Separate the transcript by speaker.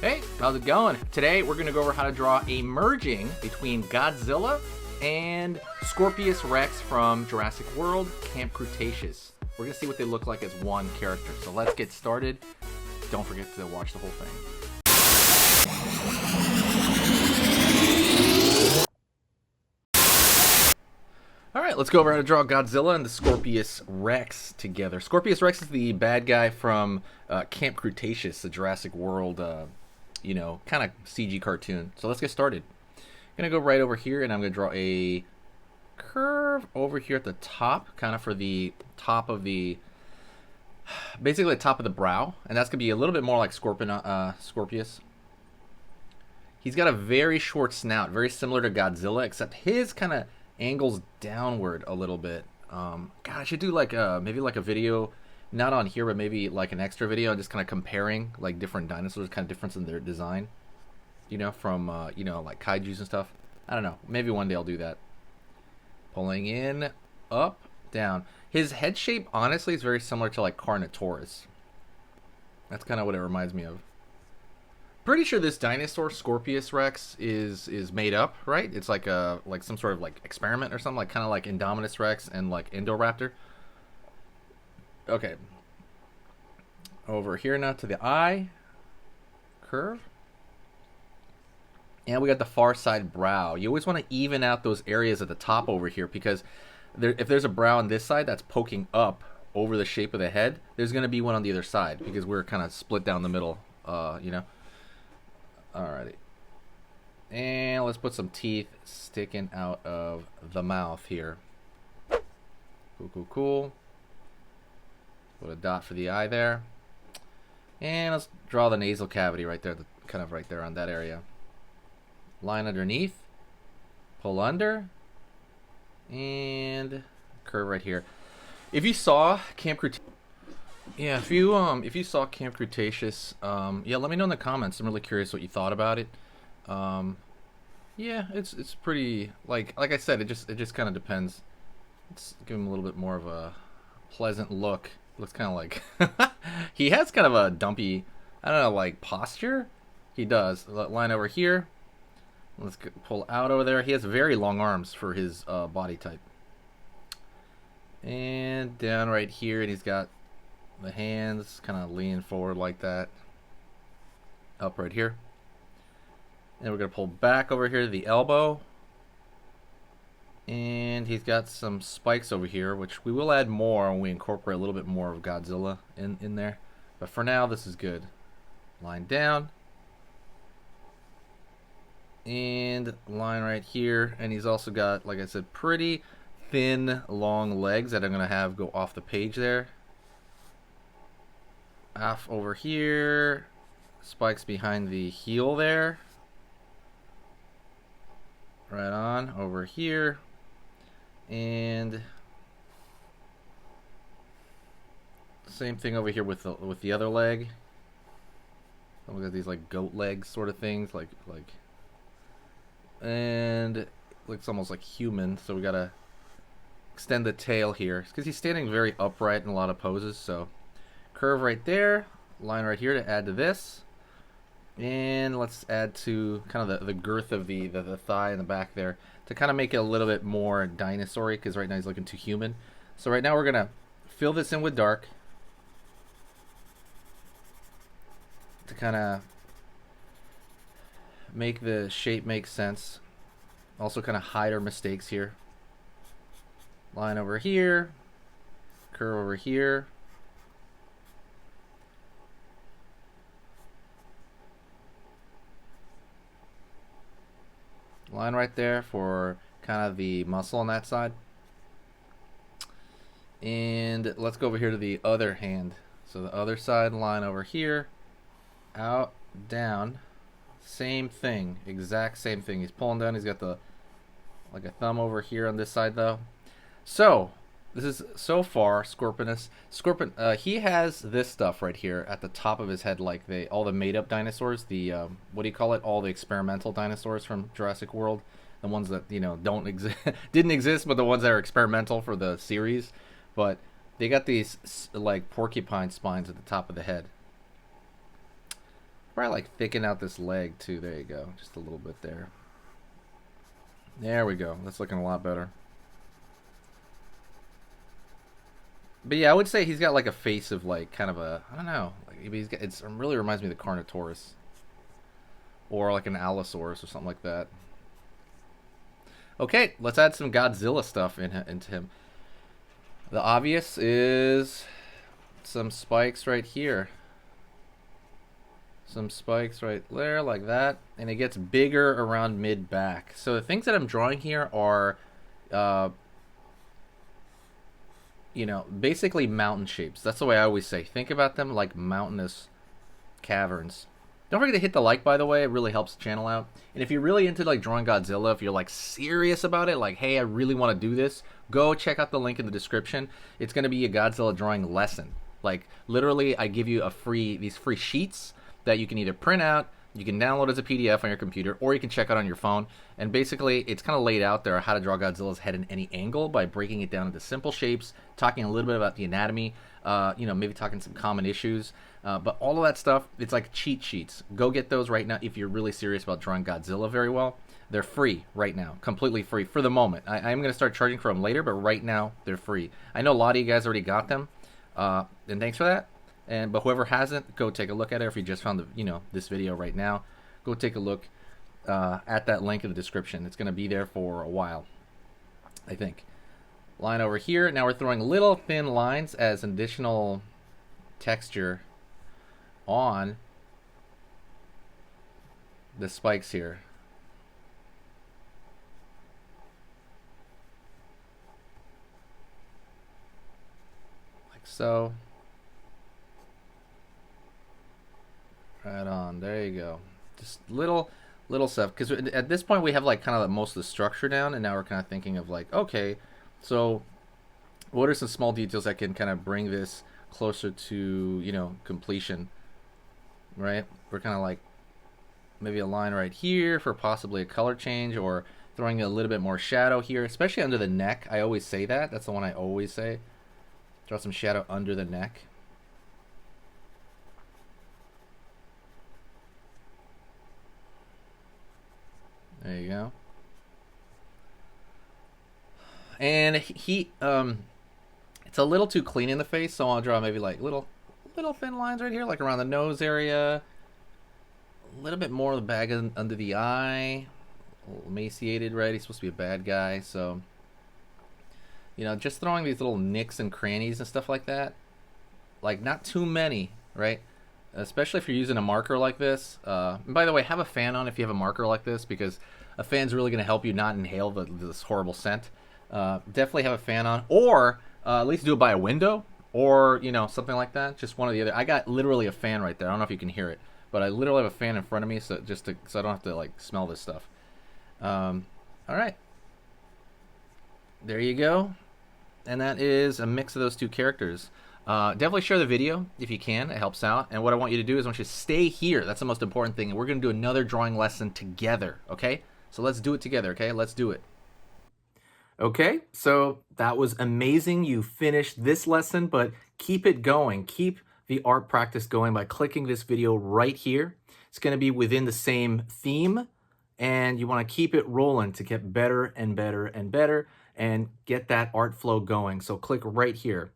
Speaker 1: Hey, how's it going? Today we're going to go over how to draw a merging between Godzilla and Scorpius Rex from Jurassic World Camp Cretaceous. We're going to see what they look like as one character. So let's get started. Don't forget to watch the whole thing. Alright, let's go over how to draw Godzilla and the Scorpius Rex together. Scorpius Rex is the bad guy from Camp Cretaceous, the Jurassic World kind of CG cartoon. So let's get started. I'm going to go right over here and I'm going to draw a curve over here at the top, kind of for the top of the, basically the top of the brow. And that's going to be a little bit more like Scorpius. He's got a very short snout, very similar to Godzilla, except his kind of angles downward a little bit. God, I should do like maybe like a video, not on here, but maybe like an extra video, just kind of comparing like different dinosaurs, kind of difference in their design, from like kaijus and stuff. I don't know, maybe one day I'll do that. Pulling in, up, down. His head shape honestly is very similar to like Carnotaurus. That's kind of what it reminds me of. Pretty sure this dinosaur Scorpius Rex is made up, right? It's like some sort of like experiment or something, like kind of like Indominus Rex and like Indoraptor. Okay. Over here now to the eye curve. And we got the far side brow. You always want to even out those areas at the top over here, because if there's a brow on this side that's poking up over the shape of the head, there's going to be one on the other side, because we're kind of split down the middle, Alrighty. And let's put some teeth sticking out of the mouth here. Cool. Put a dot for the eye there. And let's draw the nasal cavity right there, kind of right there on that area. Line underneath. Pull under. And curve right here. If you saw Camp Cretaceous, if you saw Camp Cretaceous, let me know in the comments. I'm really curious what you thought about it. It's pretty, like I said, it just kind of depends. Let's give him a little bit more of a pleasant look. Looks kind of like he has kind of a dumpy, I don't know, like posture. He does. Line over here. Let's pull out over there. He has very long arms for his body type. And down right here, and he's got the hands kind of leaning forward like that. Up right here. And we're going to pull back over here to the elbow. And he's got some spikes over here, which we will add more when we incorporate a little bit more of Godzilla in there. But for now, this is good. Line down. And line right here. And he's also got, like I said, pretty thin, long legs that I'm going to have go off the page there. Off over here. Spikes behind the heel there. Right on over here. And same thing over here with the other leg. We got these like goat legs sort of things, like and it looks almost like human, so we gotta extend the tail here because he's standing very upright in a lot of poses. So curve right there, line right here to add to this, and let's add to kind of the girth of the thigh in the back there to kind of make it a little bit more dinosaur-y, because right now he's looking too human. So right now we're gonna fill this in with dark to kind of make the shape make sense. Also kind of hide our mistakes here. Line over here, curve over here. Line right there for kind of the muscle on that side. And let's go over here to the other hand. So the other side, line over here, out, down. Same thing, exact same thing. He's pulling down. He's got the like a thumb over here on this side though. So this is so far Scorpius. He has this stuff right here at the top of his head, like all the made-up dinosaurs. The what do you call it? All the experimental dinosaurs from Jurassic World. The ones that don't exist, didn't exist, but the ones that are experimental for the series. But they got these like porcupine spines at the top of the head. probably like thicken out this leg too. There you go, just a little bit there. There we go. That's looking a lot better. But yeah, I would say he's got like a face of like kind of a, I don't know, like he's got, it really reminds me of the Carnotaurus or like an Allosaurus or something like that. Okay, let's add some Godzilla stuff into him. The obvious is some spikes right here. Some spikes right there like that, and it gets bigger around mid-back. So the things that I'm drawing here are you know, basically mountain shapes. That's the way I always say. Think about them like mountainous caverns. Don't forget to hit the like, by the way. It really helps the channel out. And if you're really into like drawing Godzilla, if you're like serious about it, like, hey, I really want to do this, go check out the link in the description. It's going to be a Godzilla drawing lesson. Like, literally, I give you these free sheets that you can either print out, you can download as a PDF on your computer, or you can check out on your phone. And basically, it's kind of laid out there how to draw Godzilla's head in any angle by breaking it down into simple shapes, talking a little bit about the anatomy, you know, maybe talking some common issues. But all of that stuff, it's like cheat sheets. Go get those right now if you're really serious about drawing Godzilla very well. They're free right now, completely free for the moment. I am going to start charging for them later, but right now they're free. I know a lot of you guys already got them, and thanks for that. But whoever hasn't, go take a look at it. If you just found this video right now, go take a look at that link in the description. It's going to be there for a while, I think. Line over here. Now we're throwing little thin lines as additional texture on the spikes here. Like so. Right on. There you go. Just little stuff, because at this point we have like kind of most of the structure down, and now we're kind of thinking of like, okay, so what are some small details that can kind of bring this closer to completion, right? We're kind of like maybe a line right here for possibly a color change, or throwing a little bit more shadow here, especially under the neck. I always say that. That's the one I always say. Draw some shadow under the neck. There you go. And it's a little too clean in the face, so I'll draw maybe like little thin lines right here, like around the nose area. A little bit more of the bag under the eye. A little emaciated, right? He's supposed to be a bad guy, so just throwing these little nicks and crannies and stuff like that. Like, not too many, right? Especially if you're using a marker like this. And by the way, have a fan on if you have a marker like this, because a fan's really going to help you not inhale this horrible scent. Definitely have a fan on, or at least do it by a window, or something like that. Just one or the other. I got literally a fan right there. I don't know if you can hear it, but I literally have a fan in front of me, so I don't have to like smell this stuff. All right, there you go. And that is a mix of those two characters. Definitely share the video if you can. It helps out. And what I want you to do is I want you to stay here. That's the most important thing. And we're going to do another drawing lesson together, okay? So let's do it together, okay? Let's do it. Okay, so that was amazing. You finished this lesson, but keep it going. Keep the art practice going by clicking this video right here. It's going to be within the same theme, and you want to keep it rolling to get better and better and better and get that art flow going. So click right here.